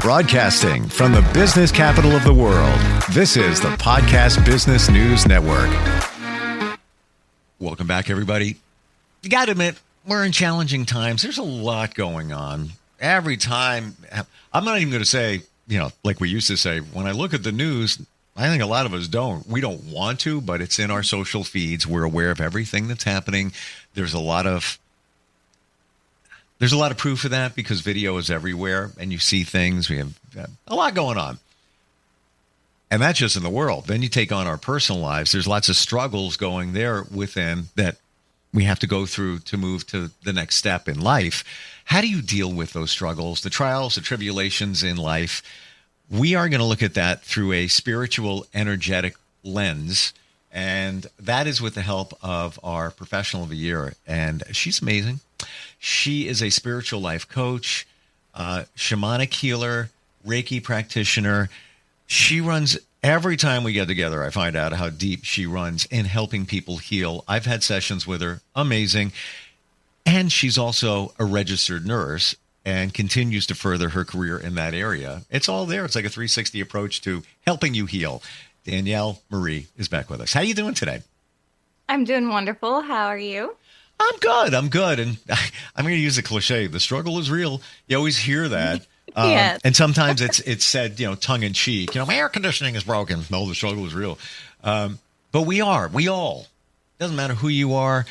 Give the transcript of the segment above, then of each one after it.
Broadcasting from the business capital of the world, this is the Podcast Business News Network. Welcome back, everybody. You got to admit, we're in challenging times. There's a lot going on. Every time, I'm not even going to say, like we used to say, when I look at the news, I think a lot of us don't. We don't want to, but it's in our social feeds. We're aware of everything that's happening. There's a lot of proof of that because video is everywhere and you see things. We have a lot going on. And that's just in the world. Then you take on our personal lives. There's lots of struggles going there within that we have to go through to move to the next step in life. How do you deal with those struggles, the trials, the tribulations in life? We are going to look at that through a spiritual, energetic lens. And that is with the help of our professional of the year. And she's amazing. She is a spiritual life coach, shamanic healer, Reiki practitioner. She runs, every time we get together, I find out how deep she runs in helping people heal. I've had sessions with her. Amazing. And she's also a registered nurse and continues to further her career in that area. It's all there. It's like a 360 approach to helping you heal. Danielle Marie is back with us. How are you doing today? I'm doing wonderful. How are you? I'm good. And I'm going to use a cliche. The struggle is real. You always hear that. Yes. And sometimes it's said, tongue in cheek, my air conditioning is broken. No, the struggle is real. But we all, doesn't matter who you are,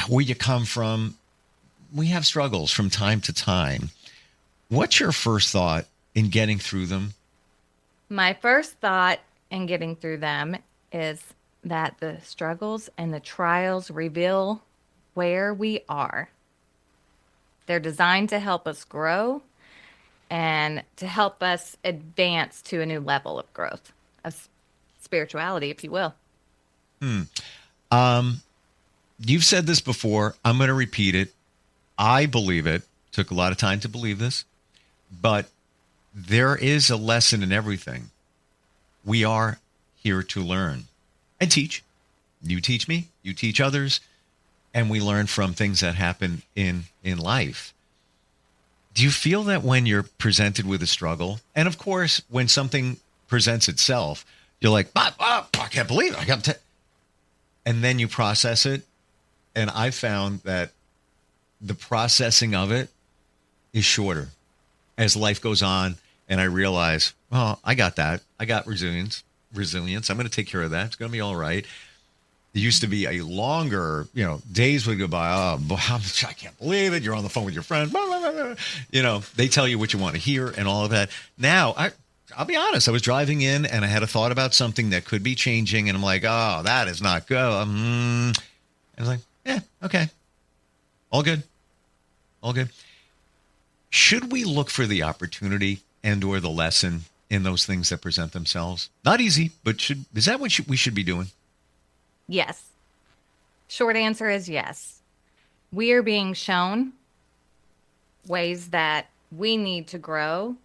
where you come from. We have struggles from time to time. What's your first thought in getting through them? My first thought in getting through them is that the struggles and the trials reveal where we are. They're designed to help us grow and to help us advance to a new level of growth, of spirituality, if you will. You've said this before. I'm going to repeat it. I believe it. Took a lot of time to believe this, but there is a lesson in everything. We are here to learn and teach. You teach me, you teach others, and we learn from things that happen in life. Do you feel that when you're presented with a struggle, and of course, when something presents itself, you're like, I can't believe it. And then you process it. And I found that the processing of it is shorter as life goes on. And I realize, I got that. I got resilience. I'm going to take care of that. It's going to be all right. It used to be a longer, days would go by. I can't believe it. You're on the phone with your friend. They tell you what you want to hear and all of that. Now, I'll be honest. I was driving in and I had a thought about something that could be changing. And I'm like, that is not good. I was like, yeah, okay. All good. Should we look for the opportunity and or the lesson in those things that present themselves? Not easy, but is that what we should be doing? Yes. Short answer is yes. We are being shown ways that we need to grow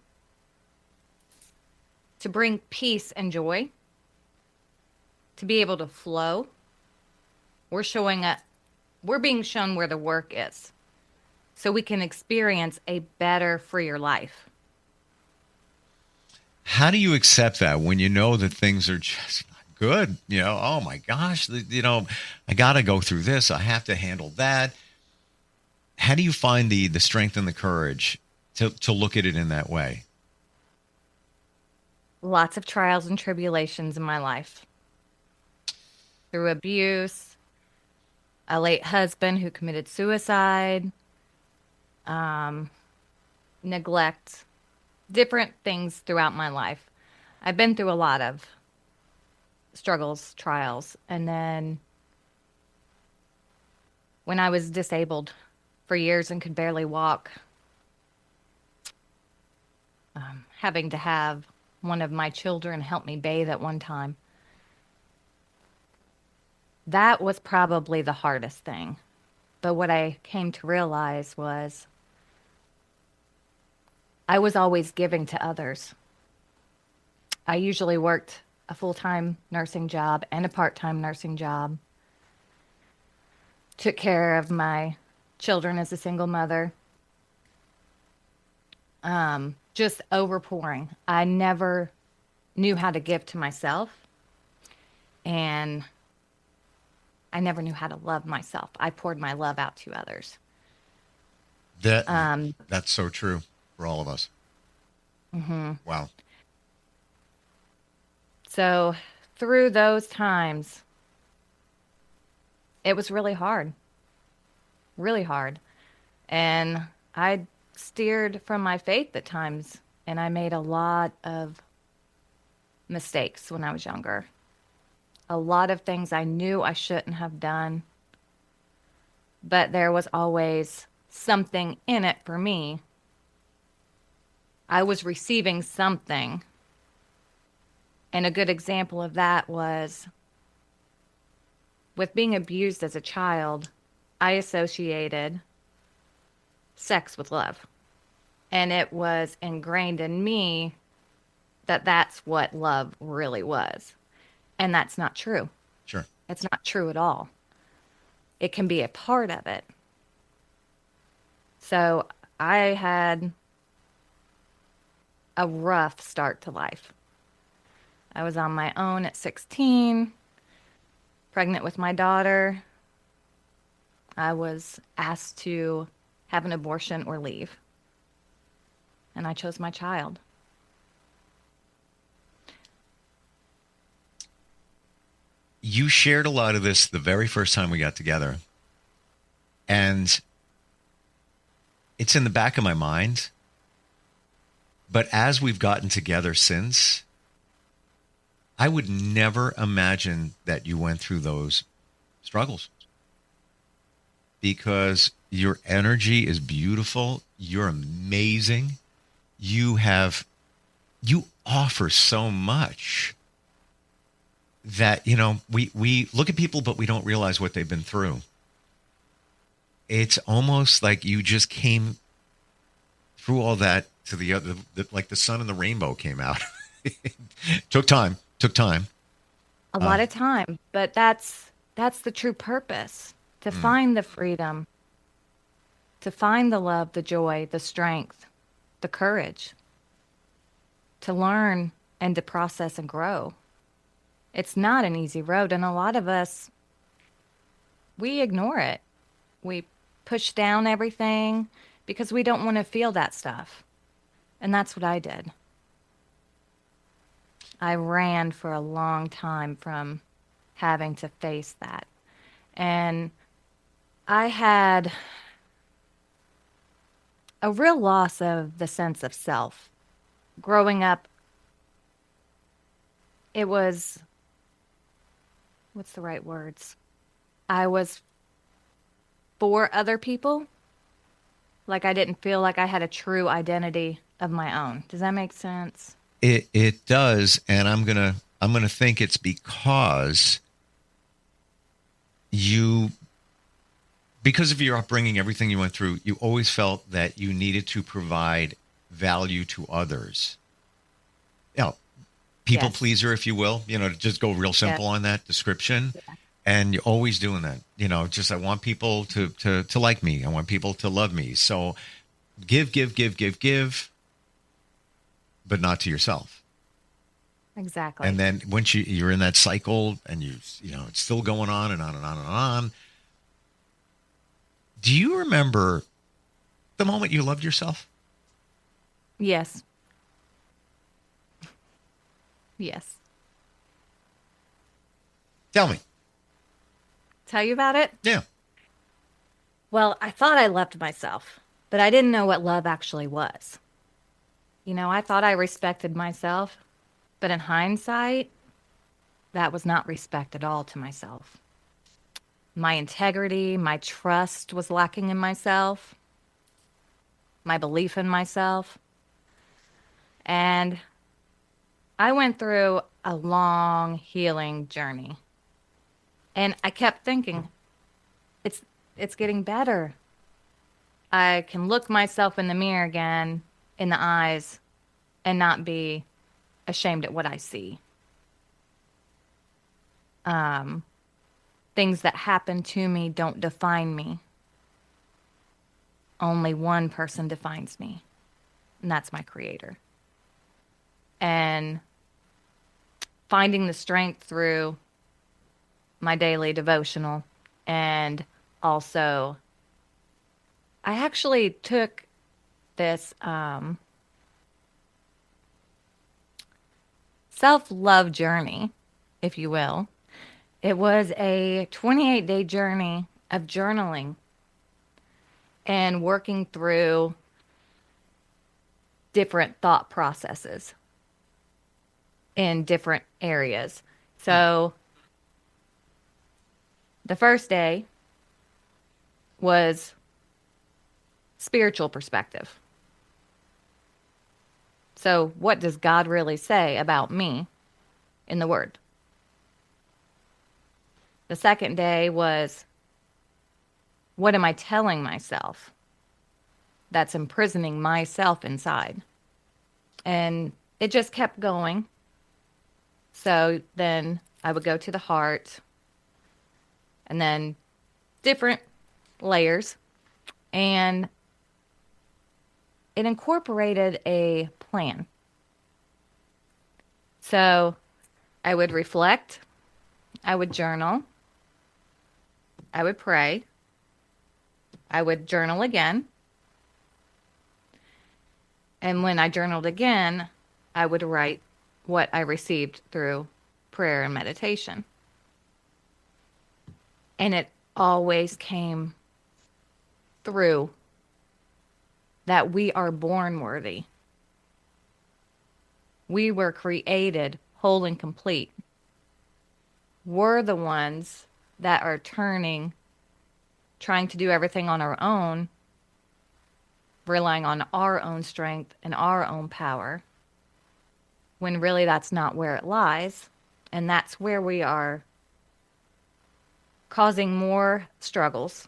to bring peace and joy, to be able to flow. We're being shown where the work is so we can experience a better, freer life. How do you accept that when you know that things are just not good? Oh my gosh, I got to go through this. I have to handle that. How do you find the strength and the courage to look at it in that way? Lots of trials and tribulations in my life. Through abuse, a late husband who committed suicide, neglect, different things throughout my life. I've been through a lot of struggles, trials. And then when I was disabled for years and could barely walk, having to have one of my children help me bathe at one time, that was probably the hardest thing. But what I came to realize was I was always giving to others. I usually worked a full-time nursing job and a part-time nursing job. Took care of my children as a single mother. just overpouring. I never knew how to give to myself, and I never knew how to love myself. I poured my love out to others. That Um, that's so true for all of us. mhm. Wow. So through those times, it was really hard. And I steered from my faith at times, and I made a lot of mistakes when I was younger. A lot of things I knew I shouldn't have done, but there was always something in it for me. I was receiving something. And a good example of that was with being abused as a child, I associated sex with love. And it was ingrained in me that that's what love really was. And that's not true. Sure. It's not true at all. It can be a part of it. So I had a rough start to life. I was on my own at 16, pregnant with my daughter. I was asked to have an abortion or leave, and I chose my child. You shared a lot of this the very first time we got together, and it's in the back of my mind. But as we've gotten together since, I would never imagine that you went through those struggles, because your energy is beautiful. You're amazing. You offer so much that, we look at people, but we don't realize what they've been through. It's almost like you just came through all that to the other, like the sun and the rainbow came out. Took time. A Uh, lot of time, but that's the true purpose, to mm, find the freedom, to find the love, the joy, the strength, the courage, to learn and to process and grow. It's not an easy road, and a lot of us, we ignore it. We push down everything because we don't want to feel that stuff. And that's what I did. I ran for a long time from having to face that. And I had a real loss of the sense of self. Growing up, it was, what's the right words? I was for other people. Like I didn't feel like I had a true identity of my own. Does that make sense? it does, and I'm gonna think it's because you because of your upbringing, everything you went through, you always felt that you needed to provide value to others. You know, people Yes. pleaser, if you will, to just go real Yes. simple on that description. Yeah. And you're always doing that. Just I want people to like me. I want people to love me. So give, but not to yourself. And Exactly. then once you're in that cycle and it's still going on and on and on and on. Do you remember the moment you loved yourself? Yes. Yes. Tell me. Tell you about it? Yeah. Well, I thought I loved myself, but I didn't know what love actually was. I thought I respected myself, but in hindsight, that was not respect at all to myself. My integrity, my trust was lacking in myself, my belief in myself. And I went through a long healing journey. And I kept thinking, it's it's getting better. I can look myself in the mirror again in the eyes and not be ashamed at what I see. Um, Things that happen to me don't define me. Only one person defines me, and that's my creator. And finding the strength through my daily devotional. And also, I actually took this self-love journey, if you will. It was a 28-day journey of journaling and working through different thought processes in different areas. So the first day was spiritual perspective. So what does God really say about me in the Word? The second day was, what am I telling myself that's imprisoning myself inside? And it just kept going. So then I would go to the heart, and then different layers. And it incorporated a plan. So I would reflect, I would journal, I would pray, I would journal again. And when I journaled again, I would write what I received through prayer and meditation. And it always came through that we are born worthy. We were created whole and complete. We're the ones that are trying to do everything on our own, relying on our own strength and our own power, when really that's not where it lies. And that's where we are causing more struggles.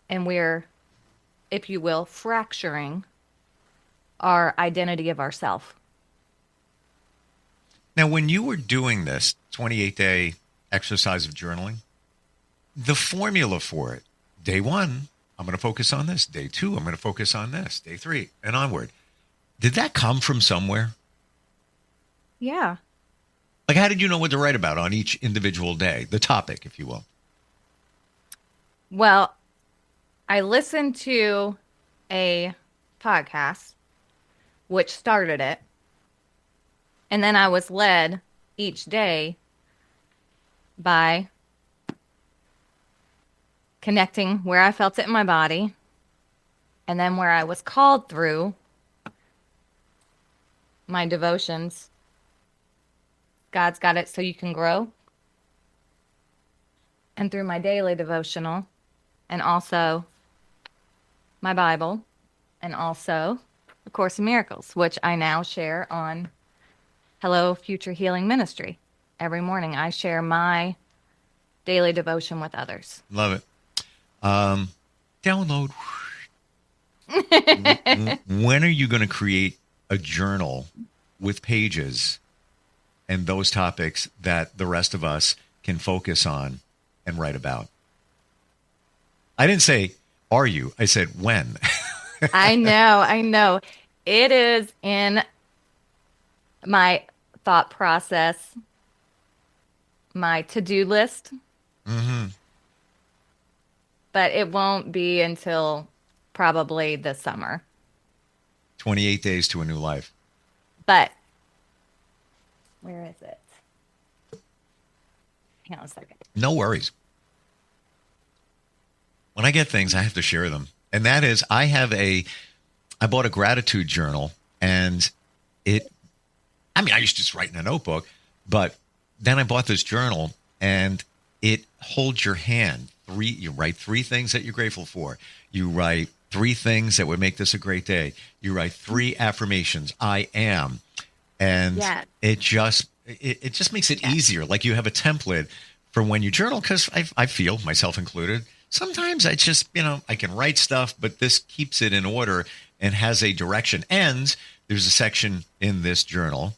And we're, if you will, fracturing our identity of ourself. Now, when you were doing this 28-day exercise of journaling, the formula for it, day 1, I'm going to focus on this. Day 2, I'm going to focus on this. Day 3, and onward. Did that come from somewhere? Yeah. Like, how did you know what to write about on each individual day? The topic, if you will. Well, I listened to a podcast, which started it. And then I was led each day by connecting where I felt it in my body, and then where I was called through my devotions. God's got it so you can grow. And through my daily devotional, and also my Bible, and also A Course in Miracles, which I now share on Hello Future Healing Ministry. Every morning I share my daily devotion with others. Love it. Download. When are you going to create a journal with pages and those topics that the rest of us can focus on and write about? I didn't say, are you? I said, when? I know. It is in my thought process, my to-do list. Mm-hmm. But it won't be until probably the summer. 28 days to a new life. But where is it? Hang on a second. No worries. When I get things, I have to share them. And that is, I bought a gratitude journal, and I used to just write in a notebook, but then I bought this journal, and it holds your hand. You write 3 things that you're grateful for. You write 3 things that would make this a great day. You write 3 affirmations. I am. And yes. it just makes it easier. Like you have a template for when you journal, because I feel, myself included, sometimes I just, I can write stuff, but this keeps it in order and has a direction. And there's a section in this journal,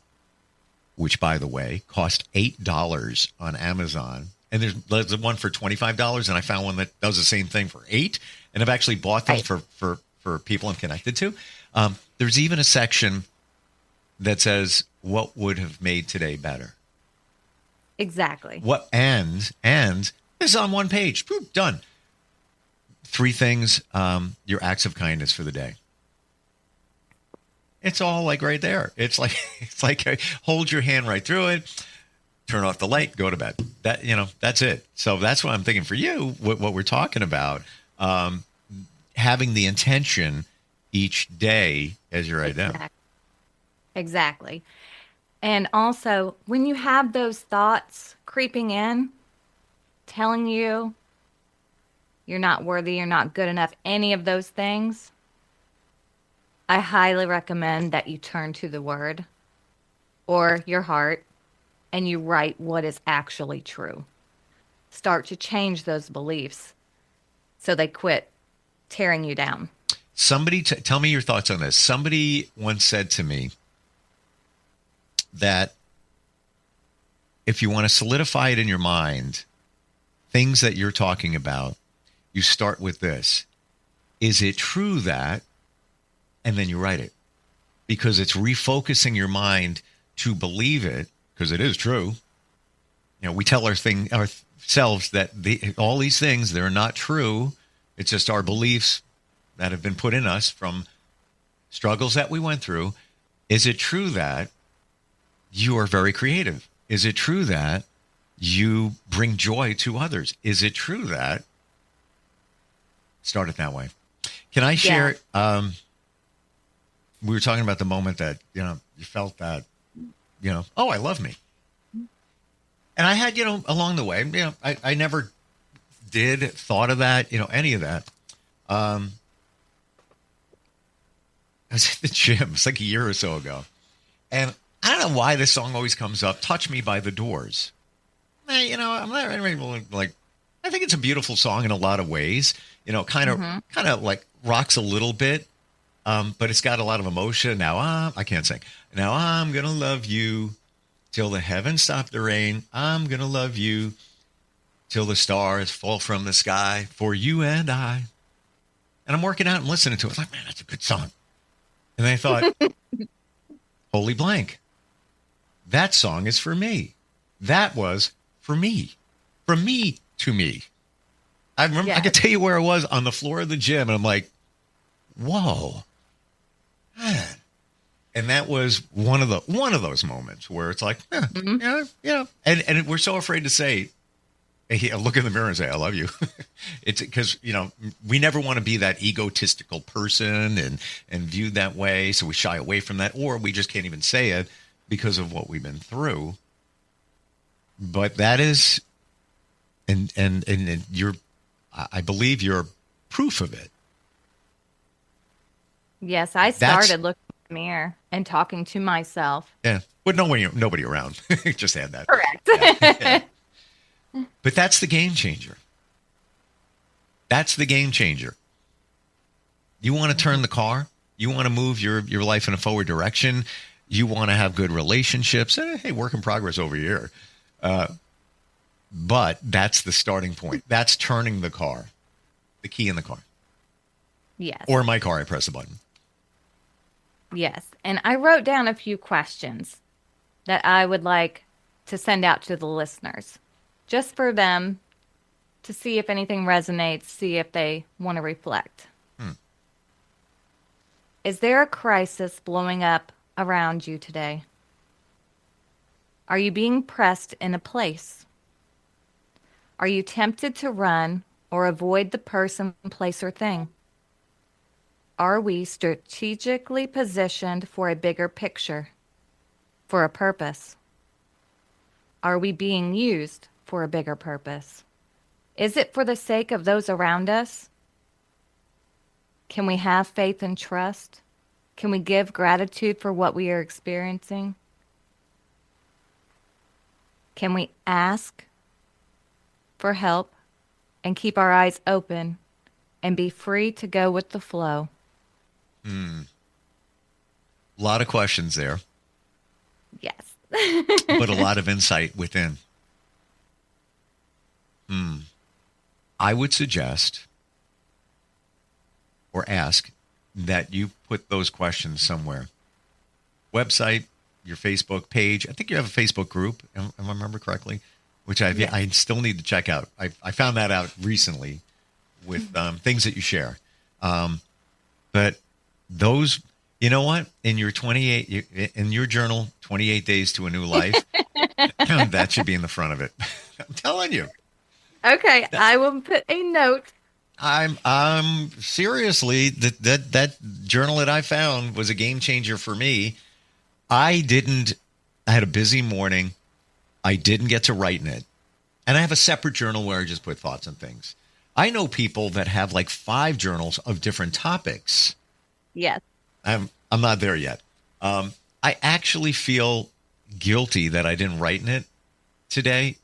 which, by the way, cost $8 on Amazon. And there's one for $25, and I found one that does the same thing for $8. And I've actually bought them for for people I'm connected to. There's even a section that says, what would have made today better? Exactly. What and this is on one page. Boop, done. 3 things, your acts of kindness for the day. It's all like right there. It's like hold your hand right through it, turn off the light, go to bed. That's it. So that's what I'm thinking for you. What we're talking about, having the intention each day as you write down. Exactly. And also, when you have those thoughts creeping in, telling you you're not worthy, you're not good enough, any of those things, I highly recommend that you turn to the Word or your heart and you write what is actually true. Start to change those beliefs so they quit tearing you down. Somebody, tell me your thoughts on this. Somebody once said to me that if you want to solidify it in your mind, things that you're talking about, you start with this. Is it true that? And then you write it, because it's refocusing your mind to believe it, because it is true. We tell ourselves that all these things, they're not true. It's just our beliefs that have been put in us from struggles that we went through. Is it true that you are very creative? Is it true that you bring joy to others? Is it true that? Start it that way. Can I share? Yeah. We were talking about the moment that, you felt that, oh, I love me. And I had, along the way, I never thought of that, any of that. I was at the gym. It's like a year or so ago. And I don't know why this song always comes up. Touch Me by The Doors. I'm not like, I think it's a beautiful song in a lot of ways, kind of like rocks a little bit. But it's got a lot of emotion. Now I can't sing. Now I'm going to love you till the heavens stop the rain. I'm going to love you till the stars fall from the sky for you and I. And I'm working out and listening to it. I'm like, man, that's a good song. And I thought, holy blank. That song is for me. That was for me. From me to me. I remember, yes. I could tell you where I was on the floor of the gym. And I'm like, whoa. Man. And that was one of those moments where it's like, yeah. And we're so afraid to say, hey, look in the mirror and say, I love you. It's because, we never want to be that egotistical person and viewed that way. So we shy away from that, or we just can't even say it because of what we've been through. But that is, and I believe you're proof of it. Yes, I started looking in the mirror and talking to myself. Yeah, but nobody around. Just had that. Correct. Yeah. But that's the game changer. That's the game changer. You want to turn the car? You want to move your life in a forward direction? You want to have good relationships? Hey, work in progress over here. But that's the starting point. That's turning the car, the key in the car. Yes. Or my car, I press a button. Yes. And I wrote down a few questions that I would like to send out to the listeners, just for them to see if anything resonates, see if they want to reflect. Is there a crisis blowing up around you today? Are you being pressed in a place? Are you tempted to run or avoid the person, place, or thing? Are we strategically positioned for a bigger picture, for a purpose? Are we being used for a bigger purpose? Is it for the sake of those around us? Can we have faith and trust? Can we give gratitude for what we are experiencing? Can we ask for help and keep our eyes open and be free to go with the flow? A lot of questions there. Yes. But a lot of insight within. I would suggest or ask that you put those questions somewhere. Website, your Facebook page. I think you have a Facebook group, if I remember correctly, which Yes. I still need to check out. I found that out recently with things that you share. But those, you know what? In your in your journal, 28 days to a new life, that should be in the front of it. I'm telling you. Okay, I will put a note. I'm seriously that journal that I found was a game changer for me. I had a busy morning. I didn't get to write in it. And I have a separate journal where I just put thoughts and things. I know people that have like 5 journals of different topics. Yes. I'm not there yet. I actually feel guilty that I didn't write in it today.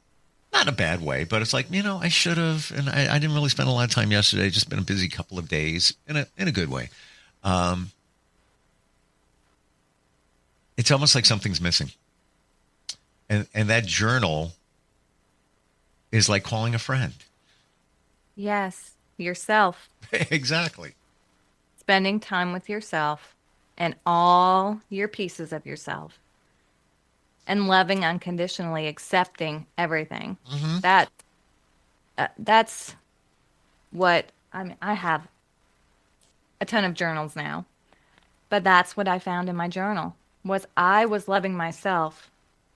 Not in a bad way, but it's like, I should have, and I didn't really spend a lot of time yesterday. Just been a busy couple of days in a good way. It's almost like something's missing. And that journal is like calling a friend. Yes. Yourself. Exactly. Spending time with yourself and all your pieces of yourself. And loving unconditionally, accepting everything. Mm-hmm. That's what I have a ton of journals now, but that's what I found in my journal was I was loving myself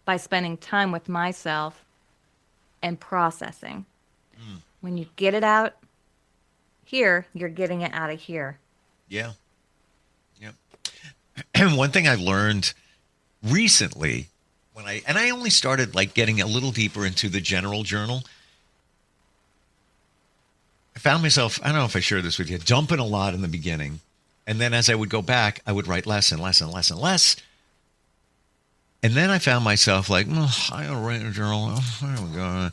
by spending time with myself and processing. When you get it out here, you're getting it out of here. Yeah. Yep. And one thing I learned recently I only started like getting a little deeper into the general journal. I found myself, I don't know if I shared this with you, dumping a lot in the beginning. And then as I would go back, I would write less and less and less and less. And then I found myself like, I gotta write in a journal. There we go.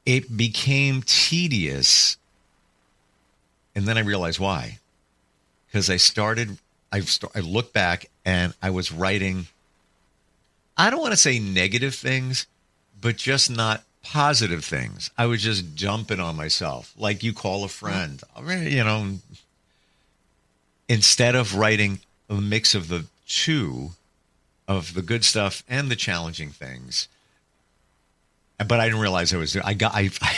It became tedious. And then I realized why. Because I looked back and I was writing, I don't want to say negative things, but just not positive things. I was just dumping on myself. Like you call a friend, instead of writing a mix of the two, of the good stuff and the challenging things. But I didn't realize I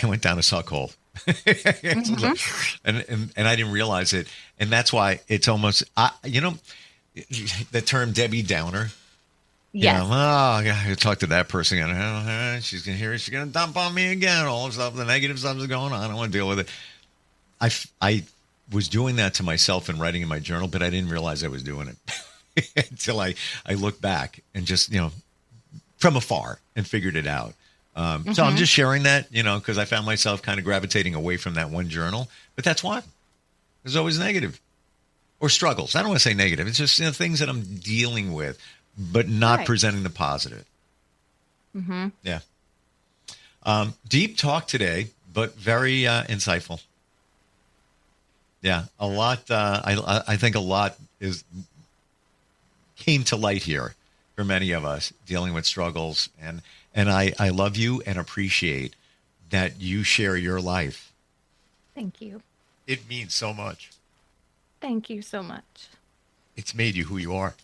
went down a suck hole. Mm-hmm. and I didn't realize it. And that's why it's almost, the term Debbie Downer. Yes. I talked to that person again. She's going to dump on me again. All the stuff, the negative stuff is going on. I don't want to deal with it. I was doing that to myself and writing in my journal, but I didn't realize I was doing it until I looked back and just, from afar and figured it out. So I'm just sharing that, because I found myself kind of gravitating away from that one journal. But that's why. There's always negative or struggles. I don't want to say negative. It's just things that I'm dealing with, but not presenting the positive. Mm-hmm. Yeah. Deep talk today, but very insightful. Yeah, a lot. I think a lot came to light here for many of us dealing with struggles, and I love you and appreciate that you share your life. Thank you. It means so much. Thank you so much. It's made you who you are.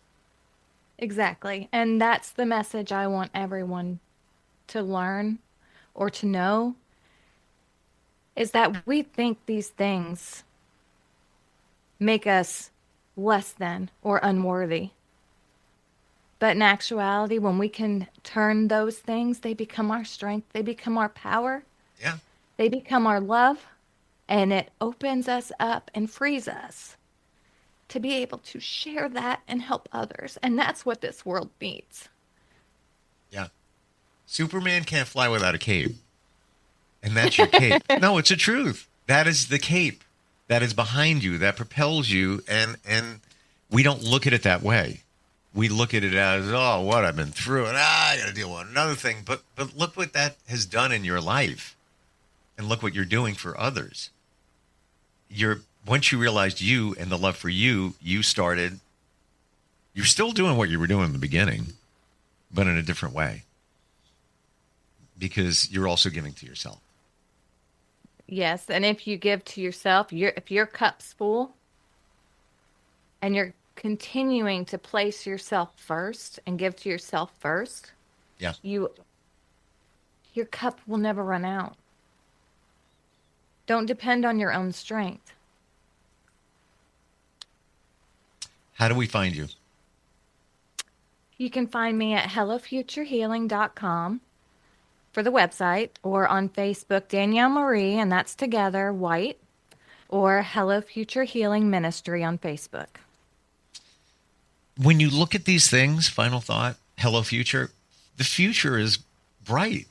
Exactly. And that's the message I want everyone to learn or to know is that we think these things make us less than or unworthy. But in actuality, when we can turn those things, they become our strength. They become our power. Yeah. They become our love. And it opens us up and frees us to be able to share that and help others. And that's what this world needs. Yeah. Superman can't fly without a cape. And that's your cape. No, it's the truth. That is the cape that is behind you, that propels you. And we don't look at it that way. We look at it as, oh, what I've been through. And I got to deal with another thing. But look what that has done in your life. And look what you're doing for others. Once you realized you and the love for you, you're still doing what you were doing in the beginning, but in a different way. Because you're also giving to yourself. Yes, and if you give to yourself, if your cup's full and you're continuing to place yourself first and give to yourself first, Yeah. your cup will never run out. Don't depend on your own strength. How do we find you? You can find me at hellofuturehealing.com for the website, or on Facebook, Danielle Marie, and that's together, white, or Hello Future Healing Ministry on Facebook. When you look at these things, final thought, Hello Future, the future is bright.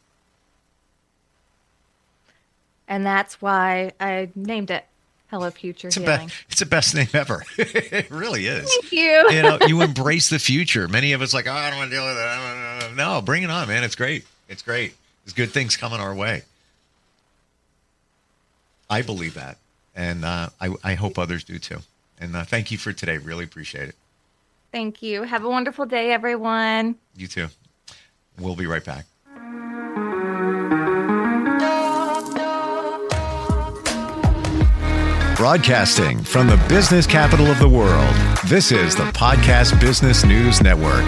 And that's why I named it Hello Future Healing. It's the best name ever. It really is. Thank you. You embrace the future. Many of us like, oh, I don't want to deal with it. No, bring it on, man. It's great. It's great. There's good things coming our way. I believe that. And I hope others do too. And thank you for today. Really appreciate it. Thank you. Have a wonderful day, everyone. You too. We'll be right back. Broadcasting from the business capital of the world, this is the Podcast Business News Network.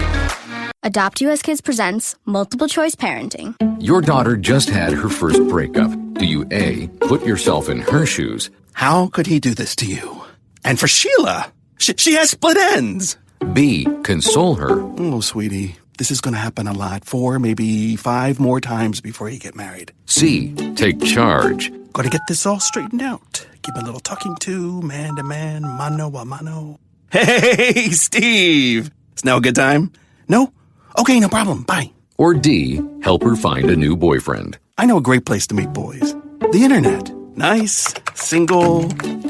Adopt US Kids presents Multiple Choice Parenting. Your daughter just had her first breakup. Do you A, put yourself in her shoes? How could he do this to you? And for Sheila, she has split ends. B, console her? Oh, sweetie, this is going to happen a lot. 4, maybe 5 more times before you get married. C, take charge? Got to get this all straightened out. Give a little talking to, man to man, mano a mano. Hey, Steve! Is now a good time? No? Okay, no problem. Bye. Or D, help her find a new boyfriend? I know a great place to meet boys. The internet. Nice, single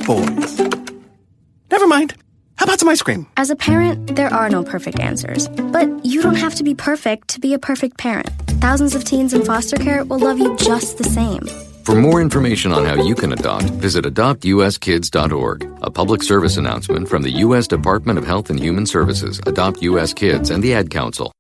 boys. Never mind. How about some ice cream? As a parent, there are no perfect answers. But you don't have to be perfect to be a perfect parent. Thousands of teens in foster care will love you just the same. For more information on how you can adopt, visit adoptuskids.org. A public service announcement from the U.S. Department of Health and Human Services, Adopt U.S. Kids, and the Ad Council.